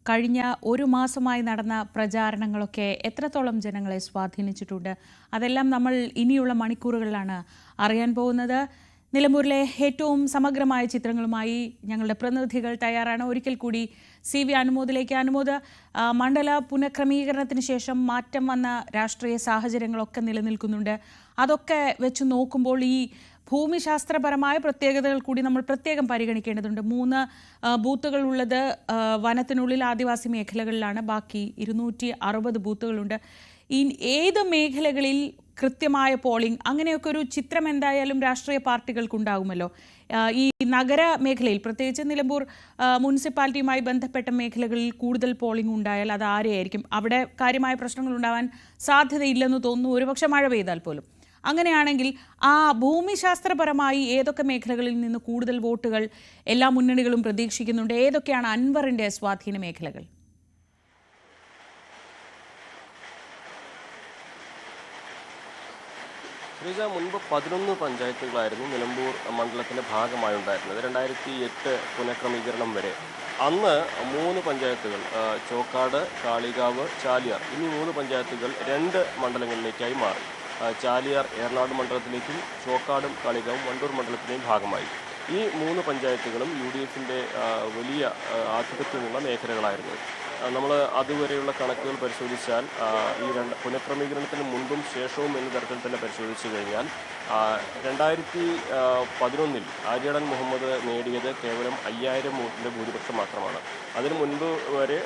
കഴിഞ്ഞ ഒരു മാസമായി നടന്ന പ്രചാരണങ്ങളൊക്കെ എത്രത്തോളം ജനങ്ങളെ സ്വാധീനിച്ചിട്ടുണ്ട്? അതെല്ലാം നമ്മൾ ഇനിയുള്ള മണിക്കൂറുകളിലാണ് അറിയാൻ പോകുന്നത്. നിലമ്പൂരിലെ ഏറ്റവും സമഗ്രമായ ചിത്രങ്ങളുമായി ഞങ്ങളുടെ പ്രതിനിധികൾ തയ്യാറാണ്. ഒരിക്കൽ കൂടി CV അനുമോദിലേക്ക്. അനുമോദ്, മണ്ഡല പുനഃക്രമീകരണത്തിന് ശേഷം മാറ്റം വന്ന രാഷ്ട്രീയ സാഹചര്യങ്ങളൊക്കെ നിലനിൽക്കുന്നുണ്ട്. അതൊക്കെ വെച്ച് നോക്കുമ്പോൾ ഈ ഭൂമിശാസ്ത്രപരമായ പ്രത്യേകതകൾ കൂടി നമ്മൾ പ്രത്യേകം പരിഗണിക്കേണ്ടതുണ്ട്. 3 ബൂത്തുകൾ ഉള്ളത് വനത്തിനുള്ളിൽ ആദിവാസി മേഖലകളിലാണ്. ബാക്കി 260 ബൂത്തുകളുണ്ട്. ഏത് മേഖലകളിൽ കൃത്യമായ പോളിംഗ്, അങ്ങനെയൊക്കെ ഒരു ചിത്രം എന്തായാലും രാഷ്ട്രീയ പാർട്ടികൾക്കുണ്ടാകുമല്ലോ. ഈ നഗര മേഖലയിൽ, പ്രത്യേകിച്ച് നിലമ്പൂർ മുനിസിപ്പാലിറ്റിയുമായി ബന്ധപ്പെട്ട മേഖലകളിൽ കൂടുതൽ പോളിംഗ് ഉണ്ടായാൽ അത് ആരെയായിരിക്കും? അവിടെ കാര്യമായ പ്രശ്നങ്ങൾ ഉണ്ടാവാൻ സാധ്യതയില്ലെന്ന് തോന്നുന്നു, ഒരുപക്ഷെ മഴ പെയ്താൽ പോലും. അങ്ങനെയാണെങ്കിൽ ആ ഭൂമിശാസ്ത്രപരമായി ഏതൊക്കെ മേഖലകളിൽ നിന്ന് കൂടുതൽ വോട്ടുകൾ എല്ലാ മുന്നണികളും പ്രതീക്ഷിക്കുന്നുണ്ട്? ഏതൊക്കെയാണ് അൻവറിന്റെ സ്വാധീന മേഖലകൾ? മുൻപ് 11 പഞ്ചായത്തുകളായിരുന്നു നിലമ്പൂർ മണ്ഡലത്തിൻ്റെ ഭാഗമായി ഉണ്ടായിരുന്നത്. 2008 പുനഃക്രമീകരണം വരെ. അന്ന് 3 പഞ്ചായത്തുകൾ, ചോക്കാട്, കാളികാവ്, ചാലിയാർ, എന്നീ 3 പഞ്ചായത്തുകൾ 2 മണ്ഡലങ്ങളിലേക്കായി മാറി. ചാലിയാർ ഏറനാട് മണ്ഡലത്തിലേക്കും ചോക്കാടും കാളികാവും വണ്ടൂർ മണ്ഡലത്തിൻ്റെയും ഭാഗമായി. ഈ 3 പഞ്ചായത്തുകളും UDFിൻ്റെ വലിയ ആധിപത്യമുള്ള മേഖലകളായിരുന്നു. നമ്മൾ അതുവരെയുള്ള കണക്കുകൾ പരിശോധിച്ചാൽ ഈ പുനഃക്രമീകരണത്തിന് മുൻപും ശേഷവും എന്ന തരത്തിൽ തന്നെ പരിശോധിച്ചു കഴിഞ്ഞാൽ 2011 ആര്യാടൻ മുഹമ്മദ് നേടിയത് കേവലം 5000 വോട്ടിൻ്റെ ഭൂരിപക്ഷം മാത്രമാണ്. അതിനു മുൻപ് വരെ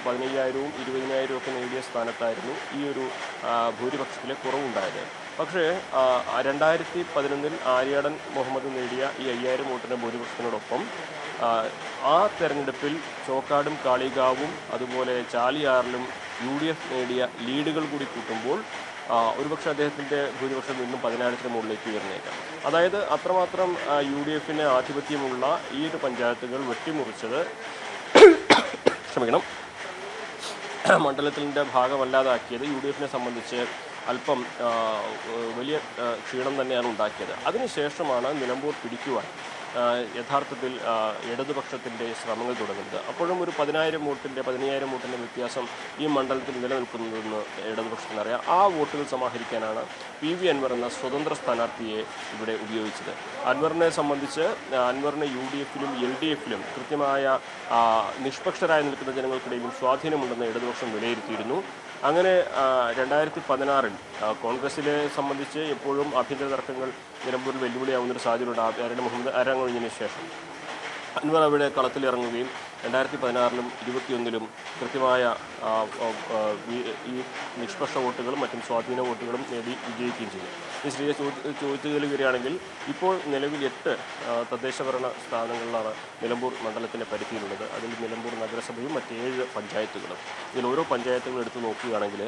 15,000-ഉം 20,000-ഉം ഒക്കെ നേടിയ സ്ഥാനത്തായിരുന്നു ഈ ഒരു ഭൂരിപക്ഷത്തിലെ കുറവുണ്ടായത്. പക്ഷേ 2011 ആര്യാടൻ മുഹമ്മദ് നേടിയ ഈ 5000 വോട്ടിൻ്റെ ഭൂരിപക്ഷത്തിനോടൊപ്പം ആ തെരഞ്ഞെടുപ്പിൽ ചോക്കാടും കാളികാവും അതുപോലെ ചാലിയാറിലും UDF നേടിയ ലീഡുകൾ കൂടി കൂട്ടുമ്പോൾ ഒരുപക്ഷെ അദ്ദേഹത്തിൻ്റെ ഭൂരിപക്ഷം വീണ്ടും 10,000-ന് മുകളിലേക്ക് ഉയർന്നേക്കാം. അതായത് അത്രമാത്രം UDFിന് ആധിപത്യമുള്ള ഈ ഒരു പഞ്ചായത്തുകൾ വെട്ടിമുറിച്ചത് മണ്ഡലത്തിൻ്റെ ഭാഗമല്ലാതാക്കിയത് UDFിനെ സംബന്ധിച്ച് അല്പം വലിയ ക്ഷീണം തന്നെയാണ് ഉണ്ടാക്കിയത്. അതിനുശേഷമാണ് നിലമ്പൂർ പിടിക്കുവാൻ യഥാർത്ഥത്തിൽ ഇടതുപക്ഷത്തിൻ്റെ ശ്രമങ്ങൾ തുടങ്ങുന്നത്. അപ്പോഴും ഒരു 15,000 വോട്ടിൻ്റെ വ്യത്യാസം ഈ മണ്ഡലത്തിൽ നിലനിൽക്കുന്നതെന്ന് ഇടതുപക്ഷത്തിനറിയാം. ആ വോട്ടുകൾ സമാഹരിക്കാനാണ് PV അൻവർ എന്ന സ്വതന്ത്ര സ്ഥാനാർത്ഥിയെ ഇവിടെ ഉപയോഗിച്ചത്. അൻവറിനെ സംബന്ധിച്ച് അൻവറിന് UDFിലും LDFിലും കൃത്യമായ നിഷ്പക്ഷരായി നിൽക്കുന്ന ജനങ്ങൾക്കിടയിലും സ്വാധീനമുണ്ടെന്ന് ഇടതുപക്ഷം വിലയിരുത്തിയിരുന്നു. അങ്ങനെ 2016-ൽ കോൺഗ്രസിനെ സംബന്ധിച്ച് എപ്പോഴും ആഭ്യന്തര തർക്കങ്ങൾ നിലമ്പൂരിൽ വെല്ലുവിളിയാവുന്നൊരു സാഹചര്യമുണ്ട്. ആര്യാടൻ മുഹമ്മദ് അരങ്ങൊഴിഞ്ഞതിന് ശേഷം അൻവർ അവിടെ കളത്തിലിറങ്ങുകയും 2016-ലും 2021-ലും കൃത്യമായ ഈ നിഷ്പക്ഷ വോട്ടുകളും മറ്റും സ്വാധീന വോട്ടുകളും നേടി വിജയിക്കുകയും ചെയ്തു. ഈ ശ്രീയെ ചോദിച്ചതിൽ വരികയാണെങ്കിൽ ഇപ്പോൾ നിലവിൽ 8 തദ്ദേശഭരണ സ്ഥാനങ്ങളിലാണ് നിലമ്പൂർ മണ്ഡലത്തിൻ്റെ പരിധിയിലുള്ളത്. അതിൽ നിലമ്പൂർ നഗരസഭയും മറ്റ് 7 പഞ്ചായത്തുകളും. ഇതിൽ ഓരോ പഞ്ചായത്തുകൾ എടുത്ത് നോക്കുകയാണെങ്കിൽ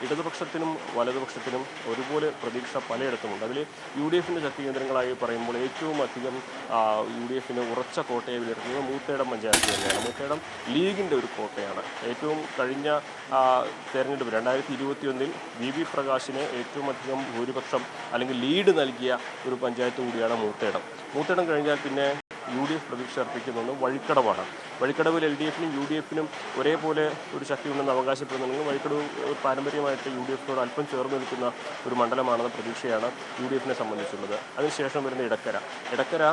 ഇടതുപക്ഷത്തിനും വലതുപക്ഷത്തിനും ഒരുപോലെ പ്രതീക്ഷ പലയിടത്തുമുണ്ട്. അതിൽ UDFിൻ്റെ ശക്തി കേന്ദ്രങ്ങളായി പറയുമ്പോൾ ഏറ്റവും അധികം UDFിന് ഉറച്ച കോട്ടയെ വിലയിരുത്തുന്നത് മൂത്തേടം പഞ്ചായത്ത് തന്നെയാണ്. മൂത്തേടം ലീഗിൻ്റെ ഒരു കോട്ടയാണ്. ഏറ്റവും കഴിഞ്ഞ തെരഞ്ഞെടുപ്പ് 2021-ൽ VV പ്രകാശിന് ഏറ്റവും അധികം ഭൂരിപക്ഷം അല്ലെങ്കിൽ ലീഡ് നൽകിയ ഒരു പഞ്ചായത്ത് കൂടിയാണ് മൂത്തേടം. മൂത്തേടം കഴിഞ്ഞാൽ പിന്നെ UDF പ്രതീക്ഷ അർപ്പിക്കുന്നത് വഴിക്കടവാണ്. വഴിക്കടവിൽ LDFിനും UDFിനും ഒരേപോലെ ഒരു ശക്തിയുണ്ടെന്ന് അവകാശപ്പെടുന്നുണ്ടെങ്കിൽ വഴിക്കടവ് പാരമ്പര്യമായിട്ട് UDFിനോട് അല്പം ചേർന്ന് നിൽക്കുന്ന ഒരു മണ്ഡലമാണെന്ന പ്രതീക്ഷയാണ് UDFിനെ സംബന്ധിച്ചുള്ളത്. അതിനുശേഷം വരുന്ന ഇടക്കര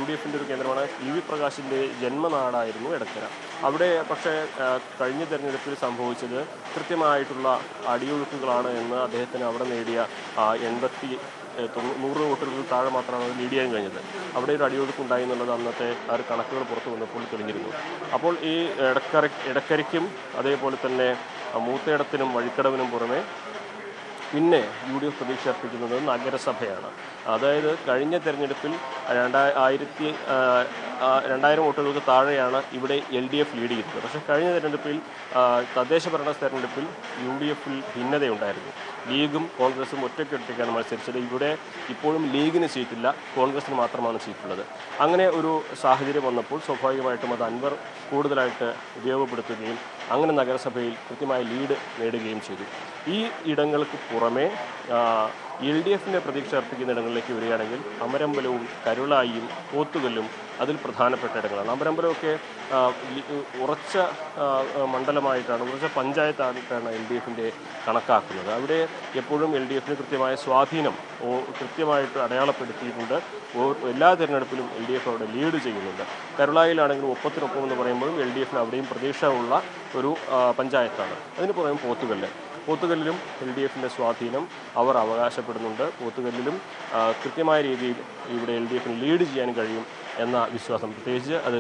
UDFിൻ്റെ ഒരു കേന്ദ്രമാണ്. PV പ്രകാശിൻ്റെ ജന്മനാടായിരുന്നു ഇടക്കര. അവിടെ പക്ഷേ കഴിഞ്ഞ തെരഞ്ഞെടുപ്പിൽ സംഭവിച്ചത് കൃത്യമായിട്ടുള്ള അടിയൊഴുക്കുകളാണ് എന്ന് അദ്ദേഹത്തിന് അവിടെ നേടിയ 100 വോട്ടുകളിൽ താഴെ മാത്രമാണ് ലീഡ് ചെയ്യാൻ കഴിഞ്ഞത്. അവിടെ ഒരു അടിയൊഴുക്കുണ്ടായി എന്നുള്ളത് അന്നത്തെ ആ ഒരു കണക്കുകൾ പുറത്തു വന്നപ്പോൾ തെളിഞ്ഞിരുന്നു. അപ്പോൾ ഈ ഇടക്കരയ്ക്കും അതേപോലെ തന്നെ മൂത്തേടത്തിനും വഴിക്കടവിനും പുറമെ പിന്നെ UDF പ്രതീക്ഷ അർപ്പിക്കുന്നത് നഗരസഭയാണ്. അതായത് കഴിഞ്ഞ തെരഞ്ഞെടുപ്പിൽ 2000 വോട്ടുകൾക്ക് താഴെയാണ് ഇവിടെ LDF ലീഡ് ചെയ്തത്. പക്ഷേ കഴിഞ്ഞ തെരഞ്ഞെടുപ്പിൽ തദ്ദേശഭരണ തെരഞ്ഞെടുപ്പിൽ UDFിൽ ഭിന്നതയുണ്ടായിരുന്നു. ലീഗും കോൺഗ്രസും ഒറ്റയ്ക്കാണ് മത്സരിച്ചത്. ഇവിടെ ഇപ്പോഴും ലീഗിന് സീറ്റില്ല, കോൺഗ്രസിന് മാത്രമാണ് സീറ്റുള്ളത്. അങ്ങനെ ഒരു സാഹചര്യം വന്നപ്പോൾ സ്വാഭാവികമായിട്ടും അത് അൻവർ കൂടുതലായിട്ട് ഉപയോഗപ്പെടുത്തുകയും അങ്ങനെ നഗരസഭയിൽ കൃത്യമായ ലീഡ് നേടുകയും ചെയ്തു. ഈ ഇടങ്ങൾക്ക് പുറമെ LDFിൻ്റെ പ്രതീക്ഷ അർപ്പിക്കുന്ന ഇടങ്ങളിലേക്ക് വരികയാണെങ്കിൽ അമരമ്പലവും കരുളായിയും പോത്തുകല്ലും അതിൽ പ്രധാനപ്പെട്ട ഇടങ്ങളാണ്. അമരമ്പലമൊക്കെ ഉറച്ച മണ്ഡലമായിട്ടാണ്, ഉറച്ച പഞ്ചായത്തായിട്ടാണ് LDFിൻ്റെ കണക്കാക്കുന്നത്. അവിടെ എപ്പോഴും LDFിന് കൃത്യമായ സ്വാധീനം കൃത്യമായിട്ട് അടയാളപ്പെടുത്തിയിട്ടുണ്ട്. എല്ലാ തിരഞ്ഞെടുപ്പിലും LDF അവിടെ ലീഡ് ചെയ്യുന്നുണ്ട്. കരുളായിലാണെങ്കിലും ഒപ്പത്തിനൊപ്പം എന്ന് പറയുമ്പോഴും LDFിന് അവിടെയും പ്രതീക്ഷ ഉള്ള ഒരു പഞ്ചായത്താണ്. അതിന് പുറമെ പോത്തുകല്ലിലും LDFിൻ്റെ സ്വാധീനം അവർ അവകാശപ്പെടുന്നുണ്ട്. പോത്തുകല്ലിലും കൃത്യമായ രീതിയിൽ ഇവിടെ LDFിന് ലീഡ് ചെയ്യാൻ കഴിയും എന്ന വിശ്വാസം, പ്രത്യേകിച്ച് അത്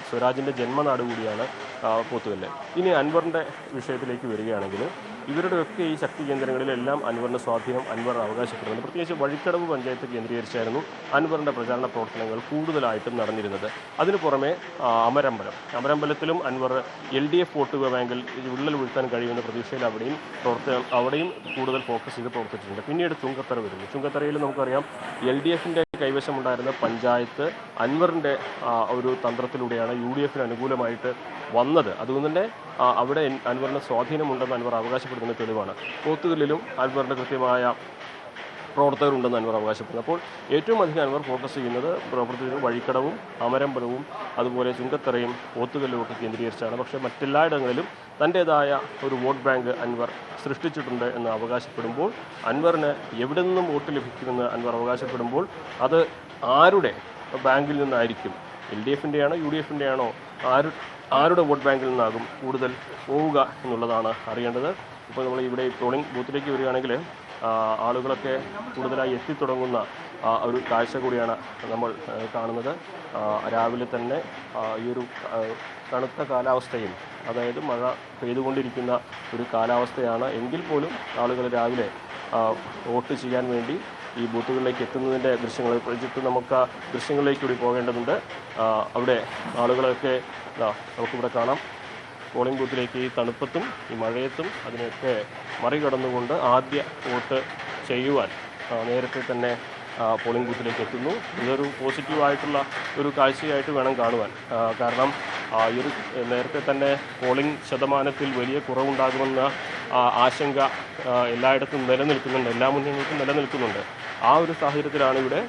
സ്വരാജിൻ്റെ ജന്മനാട് കൂടിയാണ് പോത്തുകല്ല്. ഇനി അൻവറിൻ്റെ വിഷയത്തിലേക്ക് വരികയാണെങ്കിൽ ഇവരുടെയൊക്കെ ഈ ശക്തി കേന്ദ്രങ്ങളിലെല്ലാം അൻവറിൻ്റെ സ്വാധീനം അൻവർ അവകാശപ്പെടുന്നുണ്ട്. പ്രത്യേകിച്ച് വഴിക്കടവ് പഞ്ചായത്ത് കേന്ദ്രീകരിച്ചായിരുന്നു അൻവറിൻ്റെ പ്രചാരണ പ്രവർത്തനങ്ങൾ കൂടുതലായിട്ടും നടന്നിരുന്നത്. അതിനു പുറമെ അമരമ്പലത്തിലും അൻവർ LDF വോട്ട് ബാങ്കിൽ വിള്ളൽ വീഴ്ത്താൻ കഴിയുമെന്ന പ്രതീക്ഷയിൽ അവിടെയും കൂടുതൽ ഫോക്കസ് ചെയ്ത് പ്രവർത്തിച്ചിട്ടുണ്ട്. പിന്നീട് ചുങ്കത്തറ വരുന്നു. ചുങ്കത്തറയിൽ നമുക്കറിയാം LDFിൻ്റെ കൈവശമുണ്ടായിരുന്ന പഞ്ചായത്ത് അൻവറിൻ്റെ ഒരു തന്ത്രത്തിലൂടെയാണ് UDFിന് അനുകൂലമായിട്ട് വന്നത്. അതുകൊണ്ട് തന്നെ അവിടെ അൻവറിന് സ്വാധീനമുണ്ടെന്ന് അൻവർ അവകാശപ്പെടുന്ന തെളിവാണ്. പോത്തുകല്ലിലും അൻവറിൻ്റെ കൃത്യമായ പ്രവർത്തകരുണ്ടെന്ന് അൻവർ അവകാശപ്പെടുന്നു. അപ്പോൾ ഏറ്റവും അധികം അൻവർ ഫോക്കസ് ചെയ്യുന്നത് പ്രവർത്തിക്കുന്നത് വഴിക്കടവും അമരമ്പലവും അതുപോലെ ചുങ്കത്തറയും പോത്തുകല്ലും ഒക്കെ കേന്ദ്രീകരിച്ചാണ്. പക്ഷേ മറ്റെല്ലായിടങ്ങളിലും തൻ്റേതായ ഒരു വോട്ട് ബാങ്ക് അൻവർ സൃഷ്ടിച്ചിട്ടുണ്ട് എന്ന് അവകാശപ്പെടുമ്പോൾ, അൻവറിന് എവിടെ നിന്നും വോട്ട് ലഭിക്കുമെന്ന് അൻവർ അവകാശപ്പെടുമ്പോൾ അത് ആരുടെ ബാങ്കിൽ നിന്നായിരിക്കും? LDFിൻ്റെയാണോ UDFിൻ്റെയാണോ? ആരുടെ വോട്ട് ബാങ്കിൽ നിന്നാകും കൂടുതൽ പോവുക എന്നുള്ളതാണ് അറിയേണ്ടത്. ഇപ്പോൾ നമ്മൾ ഇവിടെ പോളിംഗ് ബൂത്തിലേക്ക് വരികയാണെങ്കിൽ ആളുകളൊക്കെ കൂടുതലായി എത്തിത്തുടങ്ങുന്ന ഒരു കാഴ്ച കൂടിയാണ് നമ്മൾ കാണുന്നത്. രാവിലെ തന്നെ ഈ ഒരു തണുത്ത കാലാവസ്ഥയിൽ, അതായത് മഴ പെയ്തുകൊണ്ടിരിക്കുന്ന ഒരു കാലാവസ്ഥയാണ് എങ്കിൽ പോലും ആളുകൾ രാവിലെ വോട്ട് ചെയ്യാൻ വേണ്ടി ഈ ബൂത്തുകളിലേക്ക് എത്തുന്നതിൻ്റെ ദൃശ്യങ്ങൾ നമുക്ക് ആ ദൃശ്യങ്ങളിലേക്ക് കൂടി പോകേണ്ടതുണ്ട്. അവിടെ ആളുകളൊക്കെ നമുക്കിവിടെ കാണാം. പോളിംഗ് ബൂത്തിലേക്ക് ഈ തണുപ്പത്തും ഈ മഴയത്തും അതിനൊക്കെ മറികടന്നുകൊണ്ട് ആദ്യ വോട്ട് ചെയ്യുവാൻ നേരത്തെ തന്നെ പോളിംഗ് ബൂത്തിലേക്ക് എത്തുന്നു. ഇതൊരു പോസിറ്റീവായിട്ടുള്ള ഒരു കാഴ്ചയായിട്ട് വേണം കാണുവാൻ. കാരണം ഈ ഒരു നേരത്തെ തന്നെ പോളിംഗ് ശതമാനത്തിൽ വലിയ കുറവുണ്ടാകുമെന്ന ആശങ്ക എല്ലായിടത്തും നിലനിൽക്കുന്നുണ്ട്, എല്ലാ മുന്നണികൾക്കും നിലനിൽക്കുന്നുണ്ട്. ആ ഒരു സാഹചര്യത്തിലാണ് ഇവിടെ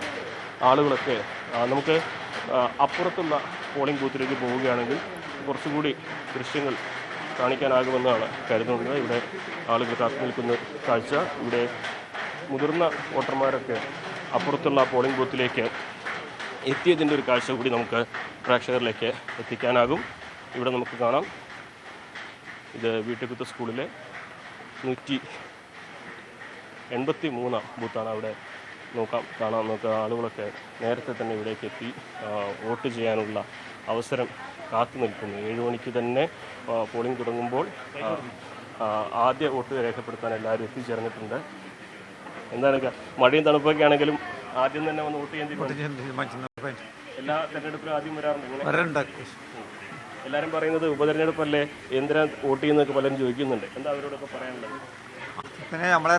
ആളുകളൊക്കെ നമുക്ക് അപ്പുറത്തുള്ള പോളിംഗ് ബൂത്തിലേക്ക് പോവുകയാണെങ്കിൽ കുറച്ചുകൂടി ദൃശ്യങ്ങൾ കാണിക്കാനാകുമെന്നാണ് കരുതുന്നത്. ഇവിടെ ആളുകൾ കാത്തു നിൽക്കുന്ന കാഴ്ച, ഇവിടെ മുതിർന്ന വോട്ടർമാരൊക്കെ അപ്പുറത്തുള്ള പോളിംഗ് ബൂത്തിലേക്ക് എത്തിയതിൻ്റെ ഒരു കാഴ്ച കൂടി നമുക്ക് പ്രേക്ഷകരിലേക്ക് എത്തിക്കാനാകും. ഇവിടെ നമുക്ക് കാണാം, ഇത് വീട്ടുകുത്ത് സ്കൂളിലെ 183 ബൂത്താണ്. അവിടെ കാണാം നമുക്ക് ആളുകളൊക്കെ നേരത്തെ തന്നെ ഇവിടേക്ക് എത്തി വോട്ട് ചെയ്യാനുള്ള അവസരം കാത്തു നിൽക്കുന്നു. 7 മണിക്ക് തന്നെ പോളിംഗ് തുടങ്ങുമ്പോൾ ആദ്യ വോട്ട് രേഖപ്പെടുത്താൻ എല്ലാവരും എത്തിച്ചേർന്നിട്ടുണ്ട്. എന്താണ് മഴയും തണുപ്പൊക്കെ ആണെങ്കിലും ആദ്യം തന്നെ വന്ന് വോട്ട് ചെയ്യാൻ എല്ലാ തെരഞ്ഞെടുപ്പിലും ആദ്യം വരാറുണ്ട്. എല്ലാവരും പറയുന്നത് ഉപതെരഞ്ഞെടുപ്പല്ലേ, എന്തിനാ വോട്ട് ചെയ്യുന്നതൊക്കെ പലരും ചോദിക്കുന്നുണ്ട്. എന്താ അവരോടൊക്കെ പറയാനുള്ളത്? നമ്മളെ